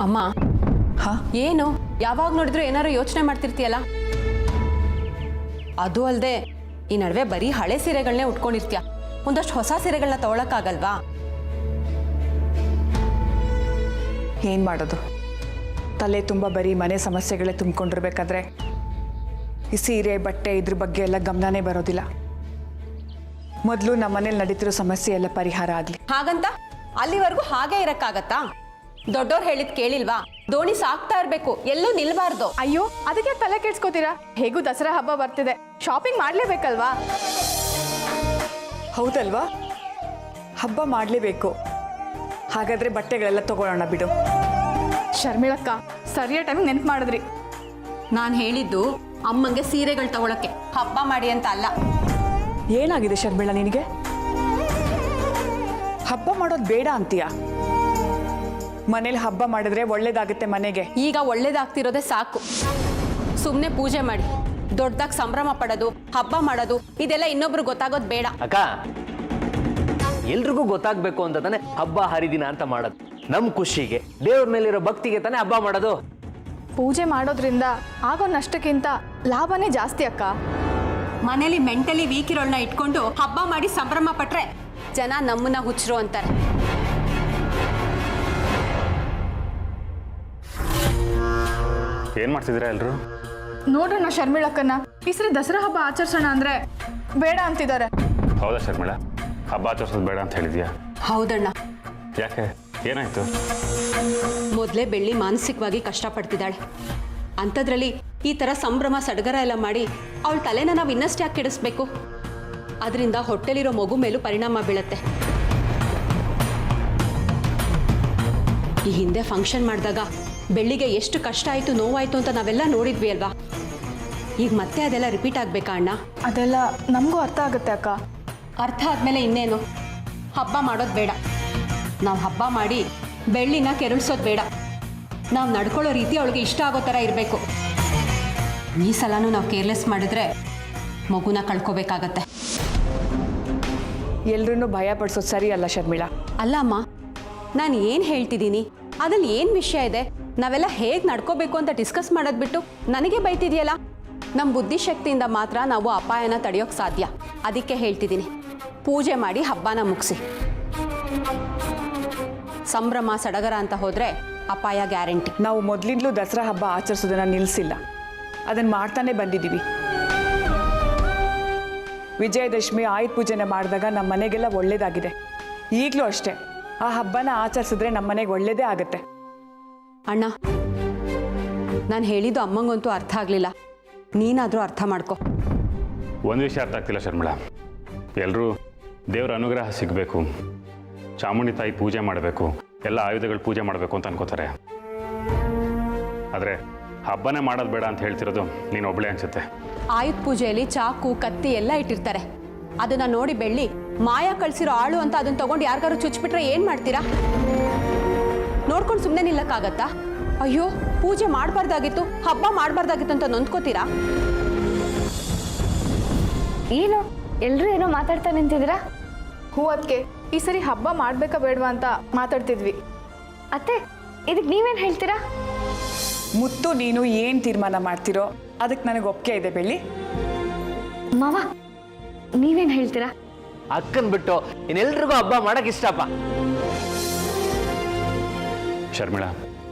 ಅಮ್ಮ ಹಾ ಏನು ಯಾವಾಗ ನೋಡಿದ್ರು ಏನಾರು ಯೋಚನೆ ಮಾಡ್ತಿರ್ತೀಯಲ್ಲ? ಅದು ಅಲ್ಲದೆ ಈ ನಡುವೆ ಬರೀ ಹಳೆ ಸೀರೆಗಳನ್ನೇ ಉಟ್ಕೊಂಡಿರ್ತೀಯ. ಒಂದಷ್ಟು ಹೊಸ ಸೀರೆಗಳನ್ನ ತಗೊಳಕ್ಕಾಗಲ್ವಾ? ಏನು ಮಾಡೋದು, ತಲೆ ತುಂಬ ಬರೀ ಮನೆ ಸಮಸ್ಯೆಗಳೇ ತುಂಬಿಕೊಂಡಿರ್ಬೇಕಾದ್ರೆ ಈ ಸೀರೆ ಬಟ್ಟೆ ಇದ್ರ ಬಗ್ಗೆ ಎಲ್ಲ ಗಮನನೇ ಬರೋದಿಲ್ಲ. ಮೊದಲು ನಮ್ಮ ಮನೇಲಿ ನಡೀತಿರೋ ಸಮಸ್ಯೆ ಎಲ್ಲ ಪರಿಹಾರ ಆಗಲಿ. ಹಾಗಂತ ಅಲ್ಲಿವರೆಗೂ ಹಾಗೆ ಇರಕ್ಕಾಗತ್ತಾ? ದೊಡ್ಡೋರು ಹೇಳಿದ್ ಕೇಳಿಲ್ವಾ? ದೋಣಿ ಸಾಕ್ತಾ ಇರ್ಬೇಕು, ಎಲ್ಲೂ ನಿಲ್ಬಾರ್ದು. ಅಯ್ಯೋ, ಅದಕ್ಕೆ ತಲೆ ಕೆಡ್ಸ್ಕೋತೀರಾ? ಹೇಗೂ ದಸರಾ ಹಬ್ಬ ಬರ್ತಿದೆ, ಶಾಪಿಂಗ್ ಮಾಡ್ಲೇಬೇಕಲ್ವಾ? ಹೌದಲ್ವಾ, ಹಬ್ಬ ಮಾಡಲೇಬೇಕು. ಹಾಗಾದ್ರೆ ಬಟ್ಟೆಗಳೆಲ್ಲ ತಗೊಳ್ಳೋಣ ಬಿಡು. ಶರ್ಮಿಳಕ್ಕ ಸರಿಯಾದ ಟೈಮಿಗೆ ನೆನ್ಪು ಮಾಡಿದ್ರಿ. ನಾನು ಹೇಳಿದ್ದು ಅಮ್ಮಂಗೆ ಸೀರೆಗಳು ತಗೊಳಕ್ಕೆ, ಹಬ್ಬ ಮಾಡಿ ಅಂತ ಅಲ್ಲ. ಏನಾಗಿದೆ ಶರ್ಮಿಳಾ ನಿನಗೆ? ಹಬ್ಬ ಮಾಡೋದು ಬೇಡ ಅಂತೀಯಾ? ಮನೇಲಿ ಹಬ್ಬ ಮಾಡಿದ್ರೆ ಒಳ್ಳೇದಾಗುತ್ತೆ ಮನೆಗೆ. ಈಗ ಒಳ್ಳೇದಾಗ್ತಿರೋದೇ ಸಾಕು. ಸುಮ್ಮನೆ ಪೂಜೆ ಮಾಡಿ ದೊಡ್ಡದಾಗಿ ಸಂಭ್ರಮ ಪಡೋದು, ಹಬ್ಬ ಮಾಡೋದು ಇದೆಲ್ಲ ಇನ್ನೊಬ್ರು ಗೊತ್ತಾಗೋದು ಬೇಡ. ಅಕ್ಕ, ಎಲ್ರಿಗೂ ಗೊತ್ತಾಗ್ಬೇಕು ಅಂತ ತಾನೆ ಹಬ್ಬ ಹರಿದಿನ ಅಂತ ಮಾಡೋದು. ನಮ್ ಖುಷಿಗೆ, ದೇವ್ರ ಮೇಲಿರೋ ಭಕ್ತಿಗೆ ತಾನೆ ಹಬ್ಬ ಮಾಡೋದು. ಪೂಜೆ ಮಾಡೋದ್ರಿಂದ ಆಗೋ ನಷ್ಟಕ್ಕಿಂತ ಲಾಭನೇ ಜಾಸ್ತಿ ಅಕ್ಕ. ಮನೇಲಿ ಮೆಂಟಲಿ ವೀಕ್ ಇರೋಳನ್ನ ಇಟ್ಕೊಂಡು ಹಬ್ಬ ಮಾಡಿ ಸಂಭ್ರಮ ಪಟ್ರೆ ಜನ ನಮ್ಮನ್ನ ಹುಚ್ಚರು ಅಂತಾರೆ. ಏನ್ ಮಾಡ್ತಿದ್ದೀರಾ ಎಲ್ರು? ನೋಡ್ರಣ್ಣ ಶರ್ಮಿಳಕ್ಕನ್ನ ಈ ಸರಿ ದಸರಾ ಹಬ್ಬ ಆಚರಿಸೋಣ ಅಂದ್ರೆ ಬೇಡ ಅಂತಿದ್ದಾರೆ. ಹೌದಾ ಶರ್ಮಿಳಾ, ಹಬ್ಬ ಆಚರಿಸೋದು ಬೇಡ ಅಂತ ಹೇಳಿದ್ಯಾ? ಹೌದಣ್ಣ. ಯಾಕೆ, ಏನಾಯ್ತು? ಮೊದಲೇ ಬೆಳ್ಳಿ ಮಾನಸಿಕವಾಗಿ ಕಷ್ಟಪಡ್ತಿದ್ದಾಳೆ. ಅಂಥದ್ರಲ್ಲಿ ಈ ಥರ ಸಂಭ್ರಮ ಸಡಗರ ಎಲ್ಲ ಮಾಡಿ ಅವಳ ತಲೆನ ನಾವು ಇನ್ನಷ್ಟು ಯಾಕೆ ಕೆಡಿಸ್ಬೇಕು? ಅದರಿಂದ ಹೊಟ್ಟೆಲಿರೋ ಮಗು ಮೇಲೂ ಪರಿಣಾಮ ಬೀಳುತ್ತೆ. ಈ ಹಿಂದೆ ಫಂಕ್ಷನ್ ಮಾಡಿದಾಗ ಬೆಳ್ಳಿಗೆ ಎಷ್ಟು ಕಷ್ಟ ಆಯಿತು, ನೋವಾಯಿತು ಅಂತ ನಾವೆಲ್ಲ ನೋಡಿದ್ವಿ ಅಲ್ವಾ? ಈಗ ಮತ್ತೆ ಅದೆಲ್ಲ ರಿಪೀಟ್ ಆಗಬೇಕಾ ಅಣ್ಣ? ಅದೆಲ್ಲ ನಮಗೂ ಅರ್ಥ ಆಗುತ್ತೆ ಅಕ್ಕ. ಅರ್ಥ ಆದಮೇಲೆ ಇನ್ನೇನು? ಹಬ್ಬ ಮಾಡೋದು ಬೇಡ. ನಾವು ಹಬ್ಬ ಮಾಡಿ ಬೆಳ್ಳಿನ ಕೆರಳಿಸೋದು ಬೇಡ. ನಾವು ನಡ್ಕೊಳ್ಳೋ ರೀತಿ ಅವಳಿಗೆ ಇಷ್ಟ ಆಗೋ ಥರ ಇರಬೇಕು. ಈ ಸಲನೂ ನಾವು ಕೇರ್ಲೆಸ್ ಮಾಡಿದ್ರೆ ಮಗುನ ಕಳ್ಕೊಬೇಕಾಗತ್ತೆ. ಎಲ್ರೂ ಭಯ ಪಡಿಸೋದು ಸರಿ ಅಲ್ಲ ಶರ್ಮಿಳಾ. ಅಲ್ಲ ಅಮ್ಮ, ನಾನು ಏನು ಹೇಳ್ತಿದ್ದೀನಿ, ಅದ್ರಲ್ಲಿ ಏನು ವಿಷಯ ಇದೆ? ನಾವೆಲ್ಲ ಹೇಗೆ ನಡ್ಕೋಬೇಕು ಅಂತ ಡಿಸ್ಕಸ್ ಮಾಡೋದು ಬಿಟ್ಟು ನನಗೆ ಬೈತಿದೆಯಲ್ಲ. ನಮ್ಮ ಬುದ್ಧಿಶಕ್ತಿಯಿಂದ ಮಾತ್ರ ನಾವು ಅಪಾಯನ ತಡೆಯೋಕ್ಕೆ ಸಾಧ್ಯ. ಅದಕ್ಕೆ ಹೇಳ್ತಿದ್ದೀನಿ, ಪೂಜೆ ಮಾಡಿ ಹಬ್ಬನ ಮುಗಿಸಿ. ಸಂಭ್ರಮ ಸಡಗರ ಅಂತ ಹೋದರೆ ಅಪಾಯ ಗ್ಯಾರಂಟಿ. ನಾವು ಮೊದಲಿಂದಲೂ ದಸರಾ ಹಬ್ಬ ಆಚರಿಸೋದನ್ನ ನಿಲ್ಲಿಸಿಲ್ಲ, ಅದನ್ನು ಮಾಡ್ತಾನೆ ಬಂದಿದ್ದೀವಿ. ವಿಜಯದಶಮಿ ಆಯುಧ ಪೂಜೆನ ಮಾಡಿದಾಗ ನಮ್ಮ ಮನೆಗೆಲ್ಲ ಒಳ್ಳೇದಾಗಿದೆ. ಈಗಲೂ ಅಷ್ಟೇ, ಆ ಹಬ್ಬನ ಆಚರಿಸಿದ್ರೆ ನಮ್ಮ ಮನೆಗೆ ಒಳ್ಳೇದೇ ಆಗುತ್ತೆ. ಅಣ್ಣ, ನಾನು ಹೇಳಿದ್ದು ಅಮ್ಮಂಗಂತೂ ಅರ್ಥ ಆಗಲಿಲ್ಲ. ನೀನಾದರೂ ಅರ್ಥ ಮಾಡ್ಕೊ. ಒಂದು ವಿಷಯ ಅರ್ಥ ಆಗ್ತಿಲ್ಲ ಶರ್ಮಿಳಾ. ಎಲ್ಲರೂ ದೇವರ ಅನುಗ್ರಹ ಸಿಗಬೇಕು, ಚಾಮುಂಡಿ ತಾಯಿ ಪೂಜೆ ಮಾಡಬೇಕು, ಎಲ್ಲ ಆಯುಧಗಳು ಪೂಜೆ ಮಾಡಬೇಕು ಅಂತ ಅನ್ಕೋತಾರೆ. ಆದರೆ ಹಬ್ಬನೇ ಮಾಡೋದು ಬೇಡ ಅಂತ ಹೇಳ್ತಿರೋದು ನೀನು ಒಬ್ಬಳೇ ಅನ್ಸುತ್ತೆ. ಆಯುಧ ಪೂಜೆಯಲ್ಲಿ ಚಾಕು ಕತ್ತಿ ಎಲ್ಲ ಇಟ್ಟಿರ್ತಾರೆ. ಅದನ್ನ ನೋಡಿ ಬೆಳ್ಳಿ ಮಾಯಾ ಕಳ್ಸಿರೋ ಆಳು ಅಂತ ಅದನ್ನ ತಗೊಂಡು ಯಾರಿಗಾರು ಚುಚ್ಚಿಬಿಟ್ರೆ ಏನು ಮಾಡ್ತೀರಾ? ನೋಡ್ಕೊಂಡು ಸುಮ್ಮನೆ ನಿಲ್ಲಕ್ಕಾಗತ್ತಾ? ಅಯ್ಯೋ, ಪೂಜೆ ಮಾಡಬಾರ್ದಾಗಿತ್ತು, ಹಬ್ಬ ಮಾಡಬಾರ್ದಾಗಿತ್ತು ಅಂತ ನೊಂದ್ಕೋತೀರಾ? ಏನು ಎಲ್ಲರೂ ಏನೋ ಮಾತಾಡ್ತಾ ನಿಂತಿದ್ದೀರಾ? ಹೂ, ಅದಕ್ಕೆ ಈ ಸರಿ ಹಬ್ಬ ಮಾಡ್ಬೇಕಾ ಬೇಡವಾ ಅಂತ ಮಾತಾಡ್ತಿದ್ವಿ. ಅತ್ತೆ, ಇದಕ್ಕೆ ನೀವೇನು ಹೇಳ್ತೀರಾ? ಮುತ್ತು ನೀನು ಏನು ತೀರ್ಮಾನ ಮಾಡ್ತಿರೋ ಅದಕ್ಕೆ ನನಗೆ ಒಪ್ಪಿಗೆ ಇದೆ ಬೆಳ್ಳಿ. ಮಾವ, ನೀವೇನು ಹೇಳ್ತೀರಾ? ಅಕ್ಕನ್ ಬಿಟ್ಟು ಇನ್ನೆಲ್ರಿಗೂ ಹಬ್ಬ ಮಾಡಕ್ ಇಷ್ಟಪ್ಪ. ಶರ್ಮಿಳಾ,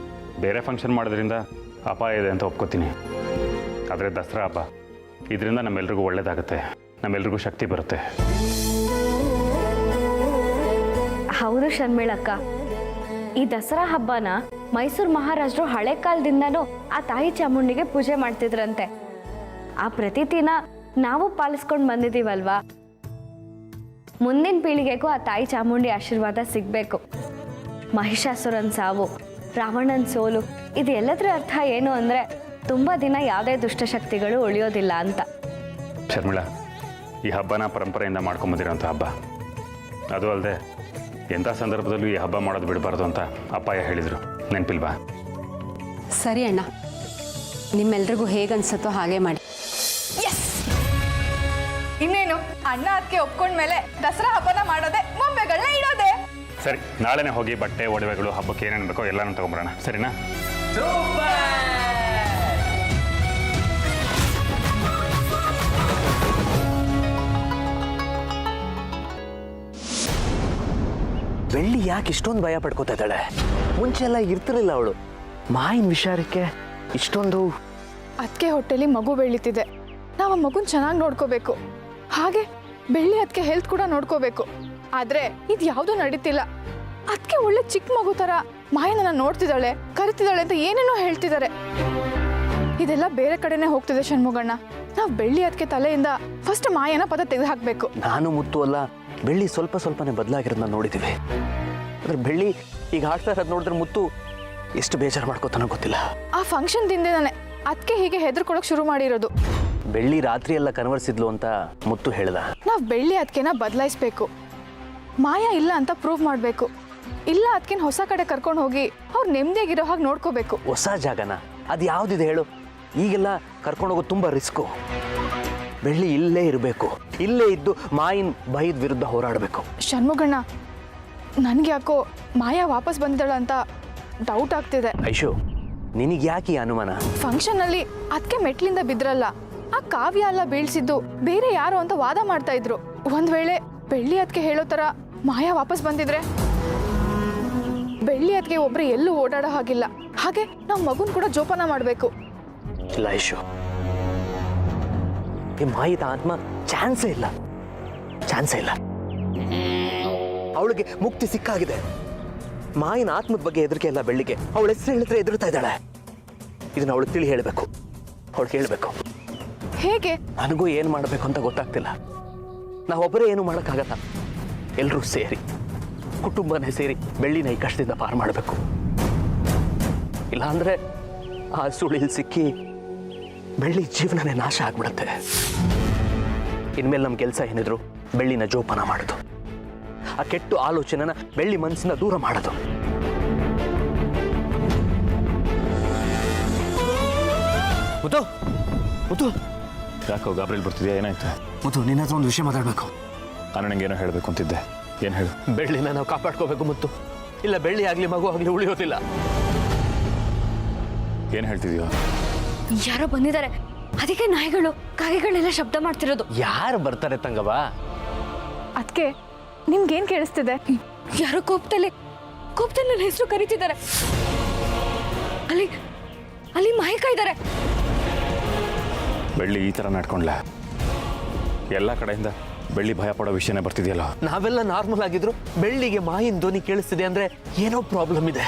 ಬೇರೆ ಫಂಕ್ಷನ್ ಮಾಡೋದ್ರಿಂದ ಅಪಾಯ ಇದೆ ಅಂತ ಒಪ್ಕೋತೀನಿ. ಆದರೆ ದಸರಾ ಹಬ್ಬ, ಇದರಿಂದ ನಮ್ಮೆಲ್ರಿಗೂ ಒಳ್ಳೇದಾಗುತ್ತೆ, ನಮ್ಮೆಲ್ರಿಗೂ ಶಕ್ತಿ ಬರುತ್ತೆ. ಹೌದು ಶರ್ಮಿಳಕ್ಕ, ಈ ದಸರಾ ಹಬ್ಬನ ಮೈಸೂರು ಮಹಾರಾಜರು ಹಳೆ ಕಾಲದಿಂದನೂ ಆ ತಾಯಿ ಚಾಮುಂಡಿಗೆ ಪೂಜೆ ಮಾಡ್ತಿದ್ರಂತೆ. ಆ ಪ್ರತೀತಿನ ನಾವು ಪಾಲಿಸ್ಕೊಂಡು ಬಂದಿದ್ದೀವಲ್ವಾ? ಮುಂದಿನ ಪೀಳಿಗೆಗೂ ಆ ತಾಯಿ ಚಾಮುಂಡಿ ಆಶೀರ್ವಾದ ಸಿಗಬೇಕು. ಮಹಿಷಾಸುರನ್ ಸಾವು, ರಾವಣನ ಸೋಲು, ಇದೆಲ್ಲದರ ಅರ್ಥ ಏನು ಅಂದರೆ ತುಂಬ ದಿನ ಯಾವುದೇ ದುಷ್ಟಶಕ್ತಿಗಳು ಉಳಿಯೋದಿಲ್ಲ ಅಂತ. ಶರ್ಮಿಳಾ, ಈ ಹಬ್ಬನ ಪರಂಪರೆಯಿಂದ ಮಾಡ್ಕೊಂಬಂದಿರೋಂಥ ಹಬ್ಬ. ಅದು ಅಲ್ಲದೆ ಎಂಥ ಸಂದರ್ಭದಲ್ಲೂ ಈ ಹಬ್ಬ ಮಾಡೋದು ಬಿಡಬಾರ್ದು ಅಂತ ಅಪ್ಪಾಯ ಹೇಳಿದರು, ನೆನಪಿಲ್ವಾ? ಸರಿ ಅಣ್ಣ, ನಿಮ್ಮೆಲ್ರಿಗೂ ಹೇಗನ್ಸುತ್ತೋ ಹಾಗೆ ಮಾಡಿ. ಇನ್ನೇನು, ಅಣ್ಣ ಅದಕ್ಕೆ ಒಪ್ಕೊಂಡ್ಮೇಲೆ ದಸರಾ ಹಬ್ಬನ ಮಾಡೋದೆ, ಬೊಂಬೆಗಳನ್ನ ಇಡೋದೆ. ಸರಿ, ನಾಳೆನೇ ಹೋಗಿ ಬಟ್ಟೆ ಒಡವೆಗಳು ಹಬ್ಬಕ್ಕೆ ಏನೇನು ಬೇಕೋ ಎಲ್ಲನೂ ತೊಗೊಂಬರೋಣ, ಸರಿನಾ? ಬೆಳ್ಳಿ ಯಾಕೆ ಇಷ್ಟೊಂದು ಭಯ ಪಡ್ಕೋತಾ ಇದ್ದಾಳೆ? ಮುಂಚೆ ಎಲ್ಲ ಇರ್ತಿರ್ಲಿಲ್ಲ ಅವಳು. ಮಾಯಿನ ವಿಚಾರಕ್ಕೆ ಇಷ್ಟೊಂದು. ಅದಕ್ಕೆ ಹೊಟ್ಟೆಲಿ ಮಗು ಬೆಳೀತಿದೆ, ನಾವು ಆ ಮಗುನ ಚೆನ್ನಾಗಿ ನೋಡ್ಕೋಬೇಕು. ಹಾಗೆ ಬೆಳ್ಳಿ ಅದಕ್ಕೆ ಹೆಲ್ತ್ ಕೂಡ ನೋಡ್ಕೋಬೇಕು. ಆದ್ರೆ ಇದು ಯಾವುದೂ ನಡೀತಿಲ್ಲ. ಅದಕ್ಕೆ ಒಳ್ಳೆ ಚಿಕ್ಕ ಮಗು ಥರ ಮಾಯನನ್ನ ನೋಡ್ತಿದ್ದಾಳೆ, ಕರಿತಿದ್ದಾಳೆ ಅಂತ ಏನೇನೋ ಹೇಳ್ತಿದ್ದಾರೆ. ಇದೆಲ್ಲ ಬೇರೆ ಕಡೆನೇ ಹೋಗ್ತಿದೆ ಷಣ್ಮುಗಣ್ಣ. ನಾವು ಬೆಳ್ಳಿ ಅದಕ್ಕೆ ತಲೆಯಿಂದ ಫಸ್ಟ್ ಮಾಯನ ಪದ ತೆಗೆದು ಹಾಕಬೇಕು. ನಾನು ಮುತ್ತು ಅಲ್ಲ, ಬೆಳ್ಳಿ ಸ್ವಲ್ಪ ಸ್ವಲ್ಪನೇ ಬದಲಾಗಿರೋದನ್ನ ನೋಡಿದ್ದೀವಿ. ಅದ್ರ ಬೆಳ್ಳಿ ಈಗ ಆಡ್ತಾ ಇರೋದು ನೋಡಿದ್ರೆ ಮುತ್ತು ಎಷ್ಟು ಬೇಜಾರು ಮಾಡ್ಕೋತಾನೋ ಗೊತ್ತಿಲ್ಲ. ಆ ಫಂಕ್ಷನ್ ದಿಂದೇನೆ ಅದಕ್ಕೆ ಹೀಗೆ ಹೆದರ್ಕೊಳಕ್ ಶುರು ಮಾಡಿರೋದು. ಬೆಳ್ಳಿ ರಾತ್ರಿ ಎಲ್ಲ ಕನ್ವರ್ಸಿದ್ಲು ಅಂತ ಮುತ್ತು ಹೇಳ್ದ. ನಾವು ಬೆಳ್ಳಿ ಅದಕ್ಕೆನ ಬದಲಾಯಿಸ್ಬೇಕು. ಮಾಯಾ ಇಲ್ಲ ಅಂತ ಪ್ರೂವ್ ಮಾಡಬೇಕು. ಇಲ್ಲ ಅದಕ್ಕಿನ ಹೊಸ ಕಡೆ ಕರ್ಕೊಂಡು ಹೋಗಿ ಅವ್ರು ನೆಮ್ಮದಿಯಾಗಿರೋ ಹಾಗೆ ನೋಡ್ಕೋಬೇಕು. ಹೊಸ ಜಾಗನ ಅದು ಯಾವುದಿದೆ ಹೇಳು? ಈಗೆಲ್ಲ ಕರ್ಕೊಂಡು ಹೋಗೋದು ತುಂಬ ರಿಸ್ಕು. ಬೆಳ್ಳಿ ಇಲ್ಲೇ ಇರಬೇಕು, ಇಲ್ಲೇ ಇದ್ದು ಮಾಯಿನ ಭಯದ ವಿರುದ್ಧ ಹೋರಾಡಬೇಕು. ಷಣ್ಮುಗಣ್ಣ, ನನಗೆ ಯಾಕೋ ಮಾಯಾ ವಾಪಸ್ ಬಂದಿದ್ದಾಳ ಅಂತ ಡೌಟ್ ಆಗ್ತಿದೆ. ಐಶು, ನಿನಗೆ ಯಾಕೆ ಈ ಅನುಮಾನ? ಫಂಕ್ಷನಲ್ಲಿ ಅದಕ್ಕೆ ಮೆಟ್ಲಿಂದ ಬಿದ್ರಲ್ಲ, ಆ ಕಾವ್ಯ ಎಲ್ಲ ಬೀಳ್ಸಿದ್ದು ಬೇರೆ ಯಾರು ಅಂತ ವಾದ ಮಾಡ್ತಾ ಇದ್ರು. ಒಂದ್ ವೇಳೆ ಬೆಳ್ಳಿ ಅದಕ್ಕೆ ಹೇಳೋ ತರ ಮಾಯಾ ವಾಪಸ್ ಬಂದಿದ್ರೆ ಬೆಳ್ಳಿ ಅದಕ್ಕೆ ಒಬ್ರು ಎಲ್ಲೂ ಓಡಾಡೋ ಹಾಗಿಲ್ಲ. ಹಾಗೆ ನಾವು ಮಗುನ್ ಕೂಡ ಜೋಪಾನ ಮಾಡಬೇಕು. ಇಲ್ಲ ಐಶು, ಈ ಮಾಯಿದ ಆತ್ಮ ಚಾನ್ಸೇ ಇಲ್ಲ, ಚಾನ್ಸೇ ಇಲ್ಲ. ಅವಳಿಗೆ ಮುಕ್ತಿ ಸಿಕ್ಕಾಗಿದೆ. ಮಾಯಿನ ಆತ್ಮದ ಬಗ್ಗೆ ಹೆದರಿಕೆ ಇಲ್ಲ ಬೆಳ್ಳಿಗೆ. ಅವಳ ಹೆಸರು ಹೇಳಿದ್ರೆ ಎದುರ್ತಾ ಇದ್ದಾಳೆ. ಇದನ್ನ ಅವಳು ತಿಳಿ ಹೇಳಬೇಕು, ಅವಳಿಗೆ ಹೇಳಬೇಕು. ಹೇಗೆ? ನನಗೂ ಏನು ಮಾಡಬೇಕು ಅಂತ ಗೊತ್ತಾಗ್ತಿಲ್ಲ. ನಾವೊಬ್ಬರೇ ಏನು ಮಾಡೋಕ್ಕಾಗಲ್ಲ. ಎಲ್ಲರೂ ಸೇರಿ, ಕುಟುಂಬನೇ ಸೇರಿ ಬೆಳ್ಳಿನ ಈ ಕಷ್ಟದಿಂದ ಪಾರು ಮಾಡಬೇಕು. ಇಲ್ಲಾಂದ್ರೆ ಆ ಸುಳಿಲ್ ಸಿಕ್ಕಿ ಬೆಳ್ಳಿ ಜೀವನನೇ ನಾಶ ಆಗ್ಬಿಡುತ್ತೆ. ಇನ್ಮೇಲೆ ನಮ್ಮ ಕೆಲಸ ಏನಿದ್ರು ಬೆಳ್ಳಿನ ಜೋಪಾನ ಮಾಡೋದು, ಆ ಕೆಟ್ಟು ಆಲೋಚನೆನ ಬೆಳ್ಳಿ ಮನಸ್ಸಿನ ದೂರ ಮಾಡೋದು. ಮುತ್ತು, ಮುತ್ತು, ಯಾಕೋ ಗಾಬರಿಲಿ ಬರ್ತಿದ್ಯಾ? ಏನಾಯ್ತು? ಮುತ್ತು, ನಿನ್ನ ಹತ್ರ ಒಂದು ವಿಷಯ ಮಾತಾಡಬೇಕು. ನಾನು ನನಗೇನೋ ಹೇಳಬೇಕು ಅಂತಿದ್ದೆ. ಏನು ಹೇಳು? ಬೆಳ್ಳಿನ ನಾವು ಕಾಪಾಡ್ಕೋಬೇಕು ಮುತ್ತು. ಇಲ್ಲ ಬೆಳ್ಳಿ ಆಗಲಿ ಮಗು ಆಗಲಿ ಉಳಿಯೋದಿಲ್ಲ. ಏನು ಹೇಳ್ತಿದ್ಯೋ? ಯಾರೋ ಬಂದಿದ್ದಾರೆ, ಅದಕ್ಕೆ ನಾಯಿಗಳು ಕಾಗೆಗಳೆಲ್ಲ ಶಬ್ದ ಮಾಡ್ತಿರೋದು. ಯಾರು ಬರ್ತಾರೆ ತಂಗವ್ವ? ಅದಕ್ಕೆ ನಿಮ್ಗೇನ್ ಕೇಳಿಸ್ತಿದೆ? ಯಾರೋ ಕೋಪದಲ್ಲಿ ನನ್ನ ಹೆಸರು ಕರೀತಿದ್ದಾರೆ. ಅಲ್ಲಿ ಅಲ್ಲಿ ಮಾಯಕ ಇದ್ದಾರೆ. ಬೆಳ್ಳಿ ಈ ಥರ ನಡ್ಕೊಂಡ್ಲ? ಎಲ್ಲ ಕಡೆಯಿಂದ ಬೆಳ್ಳಿ ಭಯ ಪಡೋ ವಿಷಯನೇ ಬರ್ತಿದೆಯಲ್ಲ. ನಾವೆಲ್ಲ ನಾರ್ಮಲ್ ಆಗಿದ್ರು ಬೆಳ್ಳಿಗೆ ಮಾಯಿನ ಧ್ವನಿ ಕೇಳಿಸ್ತಿದೆ ಅಂದ್ರೆ ಏನೋ ಪ್ರಾಬ್ಲಮ್ ಇದೆ.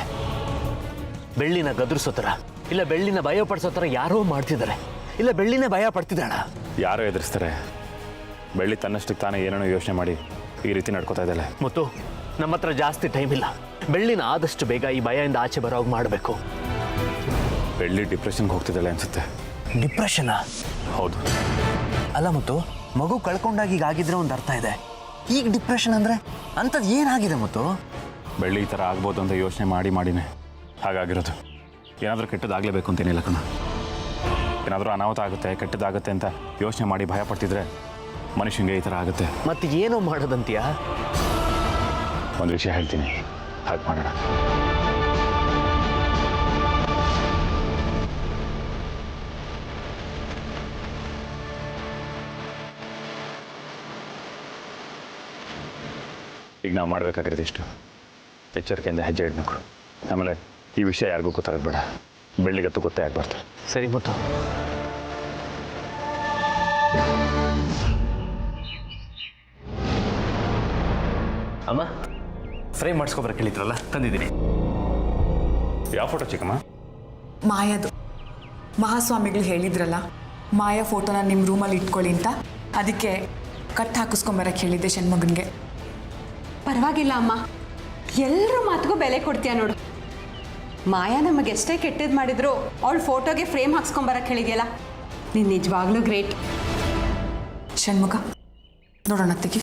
ಬೆಳ್ಳಿನ ಗದರಿಸೋ ಥರ, ಇಲ್ಲ ಬೆಳ್ಳಿನ ಭಯ ಪಡಿಸೋ ಥರ ಯಾರೋ ಮಾಡ್ತಿದ್ದಾರೆ, ಇಲ್ಲ ಬೆಳ್ಳಿನೇ ಭಯ ಪಡ್ತಿದ್ದಾಳ. ಯಾರೋ ಎದುರಿಸ್ತಾರೆ. ಬೆಳ್ಳಿ ತನ್ನಷ್ಟಕ್ಕೆ ತಾನೇ ಏನೇನೋ ಯೋಚನೆ ಮಾಡಿ ಈ ರೀತಿ ನಡ್ಕೋತಾ ಇದ್ದಾಳೆ. ಮತ್ತು ನಮ್ಮ ಹತ್ರ ಜಾಸ್ತಿ ಟೈಮ್ ಇಲ್ಲ. ಬೆಳ್ಳಿನ ಆದಷ್ಟು ಬೇಗ ಈ ಭಯದಿಂದ ಆಚೆ ಬರೋವಾಗ ಮಾಡಬೇಕು. ಬೆಳ್ಳಿ ಡಿಪ್ರೆಷನ್ಗೆ ಹೋಗ್ತಿದ್ದಾಳೆ ಅನ್ಸುತ್ತೆ. ಡಿಪ್ರೆಷನಾ? ಹೌದು. ಅಲ್ಲ ಮತ್ತು ಮಗು ಕಳ್ಕೊಂಡಾಗ ಈಗ ಆಗಿದ್ರೆ ಒಂದು ಅರ್ಥ ಇದೆ. ಈಗ ಡಿಪ್ರೆಷನ್ ಅಂದರೆ ಅಂಥದ್ದು ಏನಾಗಿದೆ ಮತ್ತು? ಬೆಳ್ಳಿ ಈ ಥರ ಆಗ್ಬೋದು ಅಂತ ಯೋಚನೆ ಮಾಡಿನೇ ಹಾಗಾಗಿರೋದು. ಏನಾದರೂ ಕೆಟ್ಟದಾಗಲೇಬೇಕು ಅಂತೇನಿಲ್ಲ ಕಣ. ಏನಾದರೂ ಅನಾಹುತ ಆಗುತ್ತೆ, ಕೆಟ್ಟದಾಗುತ್ತೆ ಅಂತ ಯೋಚನೆ ಮಾಡಿ ಭಯ ಪಡ್ತಿದ್ರೆ ಮನುಷ್ಯನಿಗೆ ಈ ಥರ ಆಗುತ್ತೆ. ಮತ್ತೆ ಏನೋ ಮಾಡೋದಂತೀಯ? ಒಂದು ವಿಷಯ ಹೇಳ್ತೀನಿ, ಹಾಗೆ ಮಾಡೋಣ. ಈಗ ನಾವು ಮಾಡಬೇಕಾಗಿರೋದು ಇಷ್ಟು: ಎಚ್ಚರಿಕೆಯಿಂದ ಹೆಜ್ಜೆ ಇಡಬೇಕು. ಆಮೇಲೆ ಈ ವಿಷಯ ಯಾರಿಗೂ ಗೊತ್ತಾಗೋದು ಬೇಡ. ಬೆಳ್ಳಿಗತ್ತು ಗೊತ್ತೇ ಆಗ್ಬಾರ್ದು. ಸರಿ ಮುತ್ತು. ಅಮ್ಮ, ಫ್ರೇಮ್ ಮಾಡಿಸ್ಕೊಬರಕ್ಕೆ ಹೇಳಿದ್ರಲ್ಲ, ತಂದಿದ್ದೀನಿ. ಯಾವ ಫೋಟೋ ಚಿಕ್ಕಮ್ಮ? ಮಾಯದು. ಮಹಾಸ್ವಾಮಿಗಳು ಹೇಳಿದ್ರಲ್ಲ ಮಾಯಾ ಫೋಟೋನ ನಿಮ್ಮ ರೂಮಲ್ಲಿ ಇಟ್ಕೊಳ್ಳಿ ಅಂತ, ಅದಕ್ಕೆ ಕಟ್ ಹಾಕಿಸ್ಕೊಂಬರಕ್ಕೆ ಹೇಳಿದ್ದೆ ಷಣ್ಮಗನಿಗೆ. ಪರವಾಗಿಲ್ಲ ಅಮ್ಮ, ಎಲ್ಲರ ಮಾತಿಗೂ ಬೆಲೆ ಕೊಡ್ತೀಯ ನೋಡು. ಮಾಯಾ ನಮಗೆ ಎಷ್ಟೇ ಕೆಟ್ಟದ್ದು ಮಾಡಿದ್ರು ಅವಳ ಫೋಟೋಗೆ ಫ್ರೇಮ್ ಹಾಕ್ಸ್ಕೊಂಬರಕ್ಕೆ ಹೇಳಿದ್ಯಲ್ಲ, ನೀನು ನಿಜವಾಗ್ಲೂ ಗ್ರೇಟ್. ಷಣ್ಮುಗ, ನೋಡೋಣ ತೆಗಿ.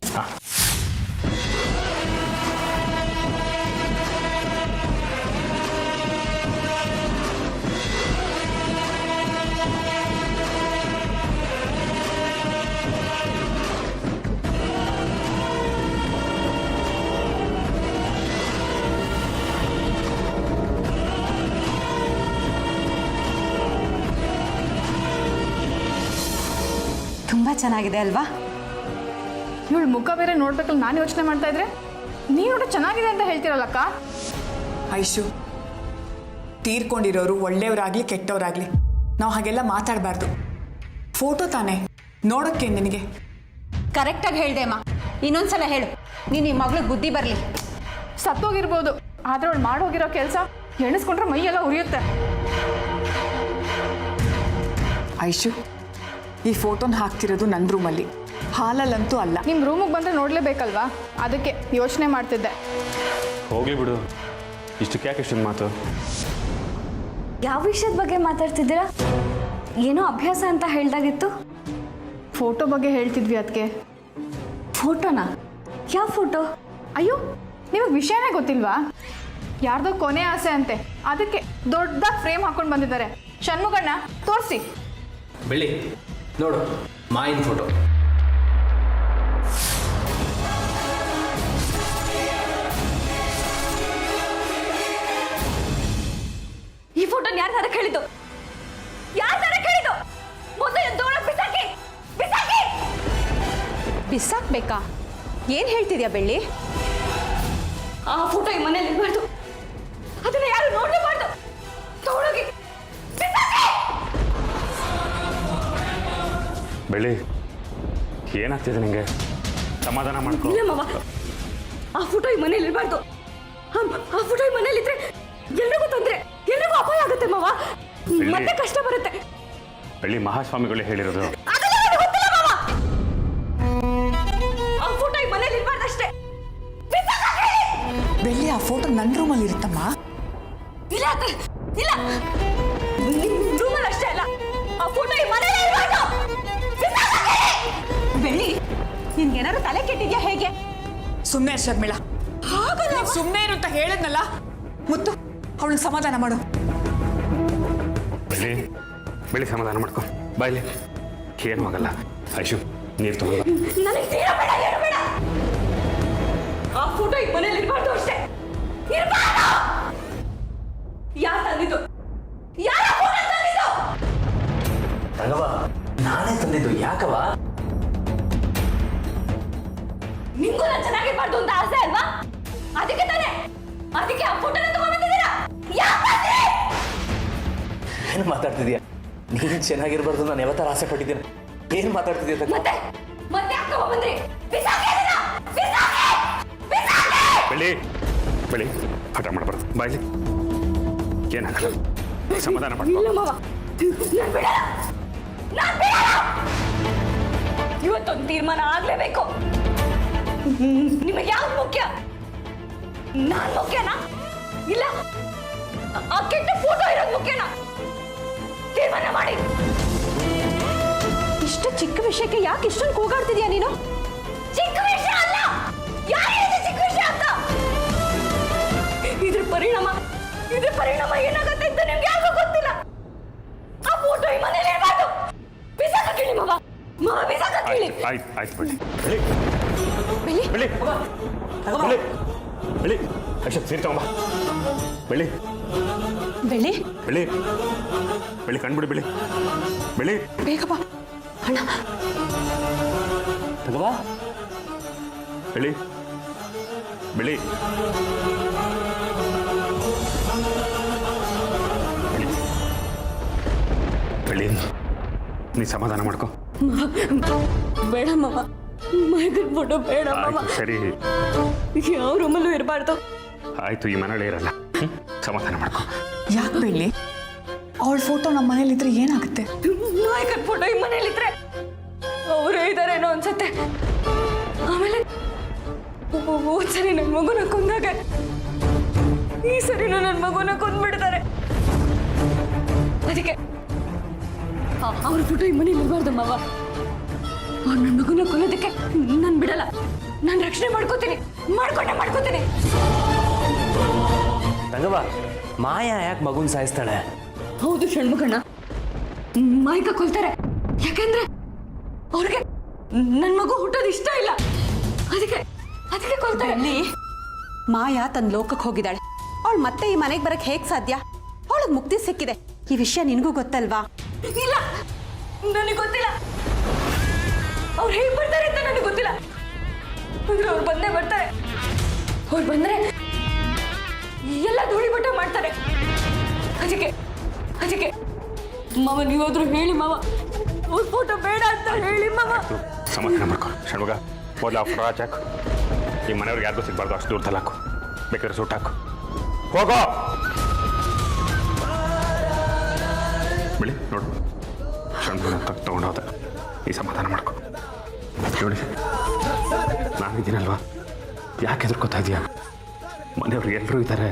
ಚೆನ್ನಾಗಿದೆ ಅಲ್ವಾ? ಇವಳು ಮುಖ ಬೇರೆ ನೋಡ್ಬೇಕಲ್ಲ ನಾನು ಯೋಚನೆ ಮಾಡ್ತಾ ಇದ್ರೆ ನೀವು ನೋಡ ಚೆನ್ನಾಗಿದೆ ಅಂತ ಹೇಳ್ತೀರಲ್ಲಕ್ಕ. ಐಶು, ತೀರ್ಕೊಂಡಿರೋರು ಒಳ್ಳೆಯವರಾಗ್ಲಿ ಕೆಟ್ಟವರಾಗ್ಲಿ ನಾವು ಹಾಗೆಲ್ಲ ಮಾತಾಡಬಾರ್ದು. ಫೋಟೋ ತಾನೇ ನೋಡೋಕ್ಕೆ ನಿನಗೆ. ಕರೆಕ್ಟಾಗಿ ಹೇಳ್ದೆ ಅಮ್ಮ. ಇನ್ನೊಂದ್ಸಲ ಹೇಳು, ನೀನು ಈ ಮಗಳಿಗೆ ಬುದ್ಧಿ ಬರಲಿ. ಸತ್ತೋಗಿರ್ಬೋದು, ಆದ್ರೆ ಅವಳು ಮಾಡೋಗಿರೋ ಕೆಲಸ ಎಣಿಸ್ಕೊಂಡ್ರೆ ಮೈಯೆಲ್ಲ ಉರಿಯುತ್ತೆ. ಐಶು, ಈ ಫೋಟೋನ ಹಾಕ್ತಿರೋದು ನನ್ನ ರೂಮಲ್ಲಿ, ಹಾಲಲ್ಲಂತೂ ಅಲ್ಲ. ನಿಮ್ಮ ರೂಮಿಗೆ ಬಂದರೆ ನೋಡಲೇಬೇಕಲ್ವಾ, ಅದಕ್ಕೆ ಯೋಚನೆ ಮಾಡ್ತಿದ್ದೆ. ಹೋಗ್ಲಿ ಬಿಡು, ಇಷ್ಟಕ್ಕೆ ಯಾಕೆ ಇಷ್ಟೊಂದು ಮಾತು? ಯಾವ ವಿಷಯದ ಬಗ್ಗೆ ಮಾತಾಡ್ತಿದ್ದೀರಾ? ಏನೋ ಅಭ್ಯಾಸ ಅಂತ ಹೇಳ್ದಾಗಿತ್ತು. ಫೋಟೋ ಬಗ್ಗೆ ಹೇಳ್ತಿದ್ವಿ ಅದಕ್ಕೆ. ಫೋಟೋನಾ? ಯಾವ ಫೋಟೋ? ಅಯ್ಯೋ, ನಿಮಗೆ ವಿಷಯನೇ ಗೊತ್ತಿಲ್ವಾ? ಯಾರ್ದೋ ಕೊನೆ ಆಸೆ ಅಂತೆ, ಅದಕ್ಕೆ ದೊಡ್ಡದಾಗಿ ಫ್ರೇಮ್ ಹಾಕೊಂಡು ಬಂದಿದ್ದಾರೆ. ಷಣ್ಮುಗಣ್ಣ ತೋರಿಸಿ. ಬೆಳ್ಳಿ ನೋಡು, ಮಾಯಿನ ಫೋಟೋ. ಈ ಫೋಟೋನ ಯಾರು ತರ ಕೇಳಿದ್ದು? ಯಾರು ತರ ಕೇಳಿದ್ದು? ಮೊದಲು ಎದ್ದೋಳಕ್ಕೆ ಬಿಸಾಕಿ ಬಿಸಾಕಿ. ಬಿಸಾಕ್ಬೇಕಾ? ಏನು ಹೇಳ್ತಿದ್ಯಾ ಬೆಳ್ಳಿ? ಆ ಫೋಟೋ ಈ ಮನೇಲಿ ಇರಬಾರ್ದು, ಅದನ್ನ ಯಾರು ನೋಡಬಾರ್ದು. ತಗೊಳಗಿ ಬಿಸಾಕಿ. ಬೆಳ್ಳಿ, ಏನಾಗ್ತಿದೆ ನಿಂಗೆ? ಸಮಾಧಾನ ಮಾಡ್ಕೊ. ಇಲ್ಲ ಮಾವ, ಆ ಫೋಟೋ ಈ ಮನೇಲಿ ಇರಬಾರ್ದು. ಆ ಫೋಟೋ ಈ ಮನೇಲಿ ಇದ್ರೆ ಎಲ್ರಿಗೂ ತೊಂದ್ರೆ, ಎಲ್ರಿಗೂ ಅಪಾಯ ಆಗುತ್ತೆ ಮಾವ. ಮತ್ತೆ ಕಷ್ಟ ಬರುತ್ತೆ. ಬೆಳ್ಳಿ, ಮಹಾಸ್ವಾಮಿಗಳೇ ಹೇಳಿರೋದು. ಅದೆಲ್ಲ ನನಗೆ ಗೊತ್ತಿಲ್ಲ ಮಾವ. ಆ ಫೋಟೋ ಈ ಮನೇಲಿ ಇರಬಾರ್ದಷ್ಟೇ. ಬೆಳ್ಳಿ, ಆ ಫೋಟೋ ನನ್ನ ರೂಮಲ್ಲಿ ಇರುತ್ತಮ್ಮ. ಇಲ್ಲ ಇಲ್ಲ, ರೂಮಲ್ಲಿ ಅಷ್ಟೇ ಅಲ್ಲ, ಆ ಫೋಟೋ ಈ ಮನೇಲಿ ಇರಬಾರ್ದು. ಬೆಳ್ಳಿ, ನಿನ್ಗೇನಾದ್ರು ತಲೆ ಕೆಟ್ಟಿದ್ಯಾ ಹೇಗೆ? ಸುಮ್ಮನೆ ಶರ್ಮಿಳಾ, ಹಾಗಲ್ಲ. ಸುಮ್ಮನೆ ಇರು ಅಂತ ಹೇಳಿದ್ನಲ್ಲ. ಮುತ್ತು, ಅವಳನ್ನ ಸಮಾಧಾನ ಮಾಡು. ಬೆಳ್ಳಿ, ಬೆಳ್ಳಿ, ಸಮಾಧಾನ ಮಾಡ್ಕೊ. ಬಾಯ್ಲಿ, ಏನು ಆಗಲ್ಲ. ಐಶು, ನೀರು ತಗೊಂಡ. ನನಗೆ ತೀರಾ ಬೇಡ, ಏನು ಬೇಡ. ಆ ಫೋಟೋ ಈ ಮನೇಲಿ ಇರಬಾರ್ದು ಅಷ್ಟೇ. ಇರಬಾರ್ದು. ಯಾರು ತಂದಿದ್ದು? ಯಾರ ಫೋಟೋ ತಂದಿದ್ದು? ರಂಗವ್ವ, ನಾನೇ ತಂದಿದ್ದು. ಯಾಕವ? ನಿಂಗೂ ನಾನು ಚೆನ್ನಾಗಿರ್ಬಾರ್ದು ಅಂತ ಆಸೆ ಅಲ್ವಾ? ಅದಕ್ಕೆ ತಾನೆ, ಅದಕ್ಕೆ ಆ ಫೋಟೋನ ತಗೊಂಡ್ಬಂದಿದ್ದೀರಾ. ಏನು ಮಾತಾಡ್ತಿದ್ಯಾ? ನೀನು ಚೆನ್ನಾಗಿರ್ಬಾರ್ದು ನಾನು ಯಾವತ್ತಾರ ಆಸೆ ಪಟ್ಟಿದ್ದೇನೆ. ಏನು ಮಾತಾಡ್ತಿದ್ಯಾ? ಮತ್ತೆ ಮತ್ತೆ ಯಾಕೆ ತಗೊಂಡ್ಬಂದ್ರಿ? ಬಿಸಾಕಿ ಅದನ್ನ, ಬಿಸಾಕಿ, ಬಿಸಾಕಿ. ಬೆಳ್ಳಿ, ಬೆಳ್ಳಿ, ಹಠ ಮಾಡಬಾರ್ದು. ಬಾಯ್ಲಿ, ಏನಾಗಲ್ಲ. ಸಮಾಧಾನ ಮಾಡ್ಕೊ. ಇಲ್ಲ ಮಾವ, ನಾನು ಬಿಡಲ್ಲ, ನಾನು ಬಿಡಲ್ಲ. ಇವತ್ತೊಂದು ತೀರ್ಮಾನ ಆಗ್ಲೇಬೇಕು. ನಿಮಗೆ ಯಾವ್ದು ಮುಖ್ಯ? ನಾನ್ ಮುಖ್ಯನಾ? ಇಲ್ಲ ಆ ಕೆಟ್ಟ ಫೋಟೋ ಇರೋದು ಮುಖ್ಯನಾ? ತೀರ್ಮಾನ ಮಾಡಿ. ಇಷ್ಟು ಚಿಕ್ಕ ವಿಷಯಕ್ಕೆ ಯಾಕೆ ಇಷ್ಟೊಂದು ಕೂಗಾಡ್ತಿದ್ಯಾ ನೀನು? ಚಿಕ್ಕ ವಿಷಯ ಅಲ್ಲ. ಯಾರು ಹೇಳಿದ ಚಿಕ್ಕ ವಿಷಯ ಅಂತ? ಇದ್ರ ಪರಿಣಾಮ ಏನಾಗುತ್ತೆ ಅಂತ ನಿಮ್ಗೆ ಯಾರಿಗೂ ಗೊತ್ತಿಲ್ಲ. ಆ ಫೋಟೋ ಈ ಮನೇಲಿ ಇರಬಾರ್ದು. ಬಿಸಾಕ ಕೇಳಿ ಮಾವ, ಬಿಸಾಕ ಕೇಳಿ. ಆಯ್ತು ಬೆಳ್ಳಿ. ಬೆಳ್ಳಿ, ಬೆಳ್ಳಿ, ಬೆಳ್ಳಿ, ಬೆಳ್ಳಿ, ಅಕ್ಷತ್ ಸೀರೆ ತಗೊಂಬ. ಬೆಳ್ಳಿ, ಬೆಳ್ಳಿ, ಬೆಳ್ಳಿ, ಬೆಳ್ಳಿ, ಕಣ್ಬಿಡಿ ಬೆಳ್ಳಿ. ಬೆಳ್ಳಿ, ಬೇಗ ಬಾ ಅಣ್ಣ. ತಗವಾ. ಬೆಳ್ಳಿ, ಬೆಳ್ಳಿ, ಬೆಳ್ಳಿ, ನೀ ಸಮಾಧಾನ ಮಾಡ್ಕೊ. ಬೇಡ ಮಾವ, ಮೈಗಲ್ ಫೋಟೋ ಬೇಡ ಮಾವ. ಆಯ್ತು, ಸರಿ. ಯಾವ ರೂಮಲ್ಲೂ ಇರಬಾರ್ದು. ಆಯ್ತು, ಈ ಮನೇಲಿ ಇರಲ್ಲ. ಸಮಾಧಾನ ಮಾಡ್ಕೊ. ಯಾಕೆ ಬೆಳ್ಳಿ? ಅವಳ ಫೋಟೋ ನಮ್ಮ ಮನೇಲಿದ್ರೆ ಏನಾಗುತ್ತೆ? ನಾಯಕನ ಫೋಟೋ ಈ ಮನೇಲಿದ್ರೆ ಅವರೇ ಇದಾರೇನೋ ಅನ್ಸತ್ತೆ. ಆಮೇಲೆ ಹೋದ್ಸರಿ ನನ್ನ ಮಗುನ ಕೊಂದಾಗ ಈ ಸರಿನೂ ನನ್ನ ಮಗುನ ಕೊಂದ್ಬಿಡ್ತಾರೆ. ಅದಕ್ಕೆ ಅವ್ರ ಫೋಟೋ ಈ ಮನೇಲಿ ಇರಬಾರ್ದು ಮಾವ. ಅವ್ರು ನನ್ನ ಮಗುನ ಕೊಲ್ಲೋದಕ್ಕೆ ನಾನು ಬಿಡಲ್ಲ. ನಾನು ರಕ್ಷಣೆ ಮಾಡ್ಕೋತೀನಿ, ಮಾಡ್ಕೋತೀನಿ. ರಂಗವ್ವ, ಮಾಯಾ ಯಾಕೆ ಮಗುನ್ ಸಾಯಿಸ್ತಾಳೆ? ಹೌದು ಷಣ್ಮುಖಣ್ಣ, ಮಾಯಿಕ ಕೊಲ್ತಾರೆ. ಯಾಕೆಂದ್ರೆ ಅವ್ರಿಗೆ ನನ್ನ ಮಗು ಹುಟ್ಟೋದು ಇಷ್ಟ ಇಲ್ಲ. ಅದಕ್ಕೆ ಕೊಲ್ತಾರೆ. ಮಾಯಾ ತನ್ನ ಲೋಕಕ್ಕೆ ಹೋಗಿದ್ದಾಳೆ. ಅವಳು ಮತ್ತೆ ಈ ಮನೆಗೆ ಬರಕ್ಕೆ ಹೇಗೆ ಸಾಧ್ಯ? ಅವಳಿಗೆ ಮುಕ್ತಿ ಸಿಕ್ಕಿದೆ. ಈ ವಿಷಯ ನಿನಗೂ ಗೊತ್ತಲ್ವಾ? ಇಲ್ಲ, ನನಗೆ ಗೊತ್ತಿಲ್ಲ. ಅವ್ರು ಹೇಗೆ ಬರ್ತಾರೆ ಅಂತ ನನಗೆ ಗೊತ್ತಿಲ್ಲ. ಆದ್ರೆ ಅವ್ರು ಬಂದೇ ಬರ್ತಾರೆ. ಅವ್ರು ಬಂದ್ರೆ ಎಲ್ಲ ಧೂಳಿ ಬಟ್ಟ ಮಾಡ್ತಾರೆ. ಅದಕ್ಕೆ ಮಾವ ನೀವಾದ್ರೂ ಹೇಳಿ ಮಾವ, ಅವ್ರ ಫೋಟೋ ಬೇಡ ಅಂತ ಹೇಳಿ ಮಾವ. ಸಮಾಧಾನ ಮಾಡ್ಕೊ ಷಣ್ಮುಗ. ಮೊದಲು ಆ ಫೋಟೋ ಹಾಕು. ಈ ಮನೆಯವ್ರಿಗೆ ಯಾರಿಗೂ ಸಿಗ್ಬಾರ್ದು, ಅಷ್ಟು ದೂರದಲ್ಲಿ ಹಾಕು. ಬೇಕಾದ್ರೆ ಸೂಟ್ ಹಾಕು. ಹೋಗೋ ಬಿಳಿ ನೋಡು. ಷಣ್ಮುಗ ತಗೊಂಡೋದ. ಈ ಸಮಾಧಾನ ಮಾಡ್ಕೊ. ನೋಡಿ ನಾನಿದ್ದೀನಲ್ವಾ, ಯಾಕೆ ಹೆದರ್ಕೋತಾ ಇದೀಯ? ಮನೆಯವ್ರು ಎಲ್ಲರೂ ಇದ್ದಾರೆ,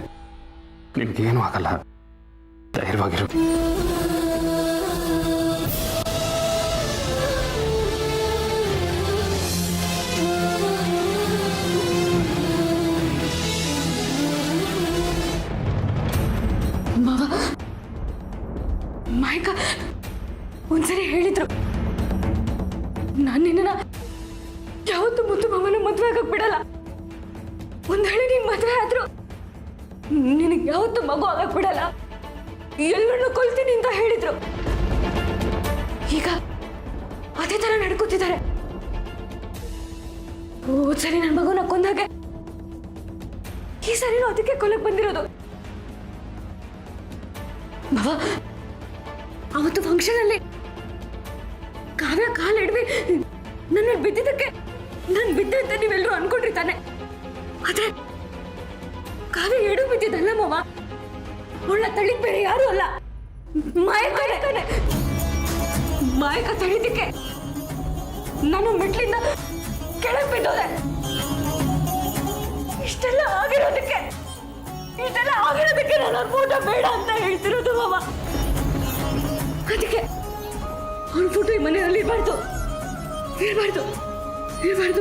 ನಿನ್ಗೇನೂ ಆಗಲ್ಲ. ಧೈರ್ಯವಾಗಿರು. ಮಾಯಕ ಒಂದ್ಸರಿ ಹೇಳಿದ್ರು, ನಾನು ನಿನ್ನ ಯಾವತ್ತೂ ಮುದ್ದು ಮಾವನ ಮದುವೆ ಆಗಕ್ ಬಿಡಲ್ಲ. ಒಂದ್ ವೇಳೆ ನೀನ್ ಮದುವೆ ಆದ್ರೂ ನಿನಗೆ ಯಾವತ್ತೂ ಮಗು ಆಗಕ್ ಬಿಡಲ್ಲ, ಎಲ್ಲರನ್ನೂ ಕೊಲ್ತೀನಿ ಅಂತ ಹೇಳಿದ್ರು. ಈಗ ಅದೇ ತರ ನಡ್ಕೋತಿದ್ದಾರೆ. ಹೋದ್ಸರಿ ನನ್ನ ಮಗುನ ಕೊಂದಾಗೆ ಈ ಸರಿನೂ ಅದಕ್ಕೆ ಕೊಲಕ್ ಬಂದಿರೋದು. ಮಾವ, ಅವತ್ತು ಫಂಕ್ಷನ್ ಅಲ್ಲಿ ಕಾವ್ಯ ಕಾಲು ಹಿಡ್ವಿ ನನ್ನ ಬಿದ್ದಿದ್ದಕ್ಕೆ ನಾನು ಬಿದ್ದೆ ಅಂತ ನೀವೆಲ್ಲರೂ ಅನ್ಕೊಂಡ್ರಿ ತಾನೆ. ಆದ್ರೆ ಕಾವ್ಯ ಎಡು ಬಿದ್ದಿದ್ದಲ್ಲ ಮಾವ, ಒಳ್ಳ ತಳಿದ್ ಬೇರೆ ಯಾರು ಅಲ್ಲ, ಮಾಯಕನೇ. ಮಾಯಕ ತಳಿದಕ್ಕೆ ನಾನು ಮೆಟ್ಲಿಂದ ಕೆಳಗೆ ಬಿದ್ದೋದೆ. ಇಷ್ಟೆಲ್ಲ ಆಗಿರೋದಕ್ಕೆ ನಾನು ಅವ್ರ ಫೋಟೋ ಬೇಡ ಅಂತ ಹೇಳ್ತಿರೋದು ಮಾವ. ಅದಕ್ಕೆ ಅವ್ರ ಫೋಟೋ ಈ ಮನೆಯಲ್ಲಿ ಇರಬಾರ್ದು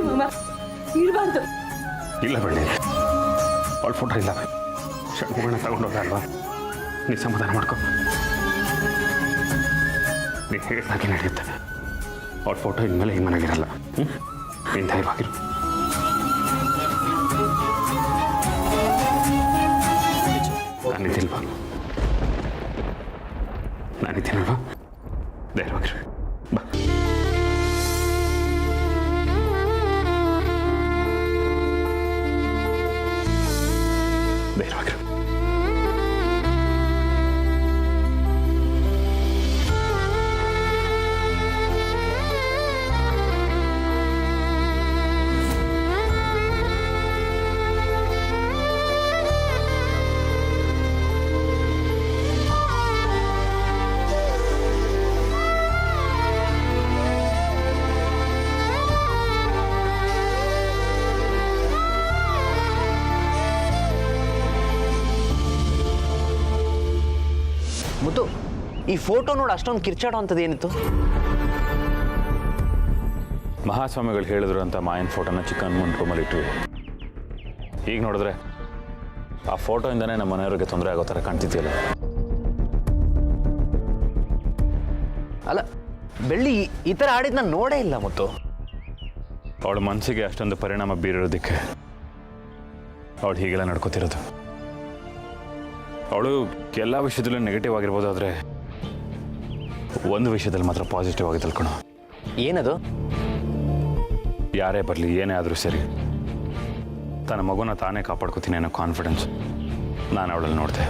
ಮಾಮ, ಇರಬಾರ್ದು. ಇಲ್ಲ ಬಳ್ಳಿ, ಅವಳ ಫೋಟೋ ಇಲ್ಲ. ಷಣ್ಮುಗನ ತಗೊಂಡೋದ ಅಲ್ವಾ, ನೀ ಸಮಾಧಾನ ಮಾಡ್ಕೊ. ನೀನು ಹೇಳಿದಾಗೆ ನಡೆಯುತ್ತೆ. ಅವಳ ಫೋಟೋ ಇನ್ಮೇಲೆ ಈ ಮನೆಗಿರಲ್ಲ. ನೀನು ಧೈರ್ಯವಾಗಿರು. ನಾನಿದ್ದಿಲ್ವಾ? ನಾನಿದ್ದೀನಲ್ವಾ? ಧೈರ್ಯವಾಗಿರು. ಬಾ. ಧೈರ್ಯವಾಗಿರು. ಮುತ್ತು, ಈ ಫೋಟೋ ನೋಡಿ ಅಷ್ಟೊಂದು ಕಿರ್ಚಾಡೋ ಅಂಥದ್ದು ಏನಿತ್ತು? ಮಹಾಸ್ವಾಮಿಗಳು ಹೇಳಿದ್ರು ಅಂತ ಮಾಯನ್ ಫೋಟೋನ ಚಿಕನ್ ರೂಮಲ್ಲಿ ಇಟ್ವಿ. ಈಗ ನೋಡಿದ್ರೆ ಆ ಫೋಟೋಯಿಂದನೇ ನಮ್ಮ ಮನೆಯವ್ರಿಗೆ ತೊಂದರೆ ಆಗೋ ಥರ ಕಾಣ್ತಿದ್ಯಲ್ಲ. ಅಲ್ಲ, ಬೆಳ್ಳಿ ಈ ಥರ ಆಡಿದ್ದು ನಾನು ನೋಡೇ ಇಲ್ಲ ಮುತ್ತು. ಅವಳ ಮನಸ್ಸಿಗೆ ಅಷ್ಟೊಂದು ಪರಿಣಾಮ ಬೀರೋದಕ್ಕೆ ಅವಳು ಹೀಗೆಲ್ಲ ನಡ್ಕೋತಿರೋದು. ಅವಳು ಎಲ್ಲ ವಿಷಯದಲ್ಲೂ ನೆಗೆಟಿವ್ ಆಗಿರ್ಬೋದು, ಆದರೆ ಒಂದು ವಿಷಯದಲ್ಲಿ ಮಾತ್ರ ಪಾಸಿಟಿವ್ ಆಗಿ ತಿಳ್ಕೊಳೋ. ಏನದು? ಯಾರೇ ಬರಲಿ, ಏನೇ ಆದರೂ ಸರಿ, ತನ್ನ ಮಗುನ ತಾನೇ ಕಾಪಾಡ್ಕೋತೀನಿ ಅನ್ನೋ ಕಾನ್ಫಿಡೆನ್ಸ್ ನಾನು ಅವಳಲ್ಲಿ ನೋಡಿದೆ.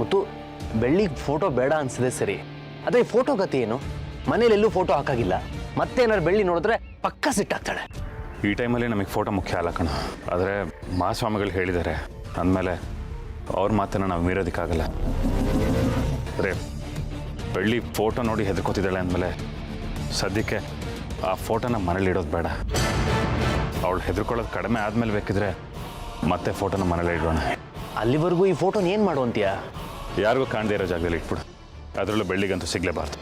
ಮುತ್ತು, ಬೆಳ್ಳಿಗೆ ಫೋಟೋ ಬೇಡ ಅನ್ಸಿದೆ ಸರಿ, ಆದರೆ ಈ ಫೋಟೋ ಗತಿ ಏನು? ಮನೇಲೆಲ್ಲೂ ಫೋಟೋ ಹಾಕಾಗಿಲ್ಲ, ಮತ್ತೇನಾದ್ರು ಬೆಳ್ಳಿ ನೋಡಿದ್ರೆ ಪಕ್ಕ ಸಿಟ್ಟಾಗ್ತಾಳೆ. ಈ ಟೈಮಲ್ಲಿ ನಮಗೆ ಫೋಟೋ ಮುಖ್ಯ ಅಲ್ಲ ಕಣ. ಆದರೆ ಮಹಾಸ್ವಾಮಿಗಳು ಹೇಳಿದ್ದಾರೆ ಅಂದಮೇಲೆ ಅವ್ರ ಮಾತನ್ನು ನಾವು ಮೀರೋದಕ್ಕಾಗಲ್ಲ. ಅರೆ, ಬೆಳ್ಳಿ ಫೋಟೋ ನೋಡಿ ಹೆದರ್ಕೋತಿದ್ದಾಳೆ ಅಂದಮೇಲೆ ಸದ್ಯಕ್ಕೆ ಆ ಫೋಟೋನ ಮನೇಲಿ ಇಡೋದು ಬೇಡ. ಅವಳು ಹೆದರ್ಕೊಳ್ಳೋದು ಕಡಿಮೆ ಆದಮೇಲೆ ಬೇಕಿದ್ರೆ ಮತ್ತೆ ಫೋಟೋನ ಮನೇಲಿ ಇಡೋಣ. ಅಲ್ಲಿವರೆಗೂ ಈ ಫೋಟೋನ ಏನು ಮಾಡುವಂತೀಯ? ಯಾರಿಗೂ ಕಾಣದೇ ಇರೋ ಜಾಗದಲ್ಲಿ ಇಟ್ಬಿಡು. ಅದರಲ್ಲೂ ಬೆಳ್ಳಿಗಂತೂ ಸಿಗಲೇಬಾರ್ದು.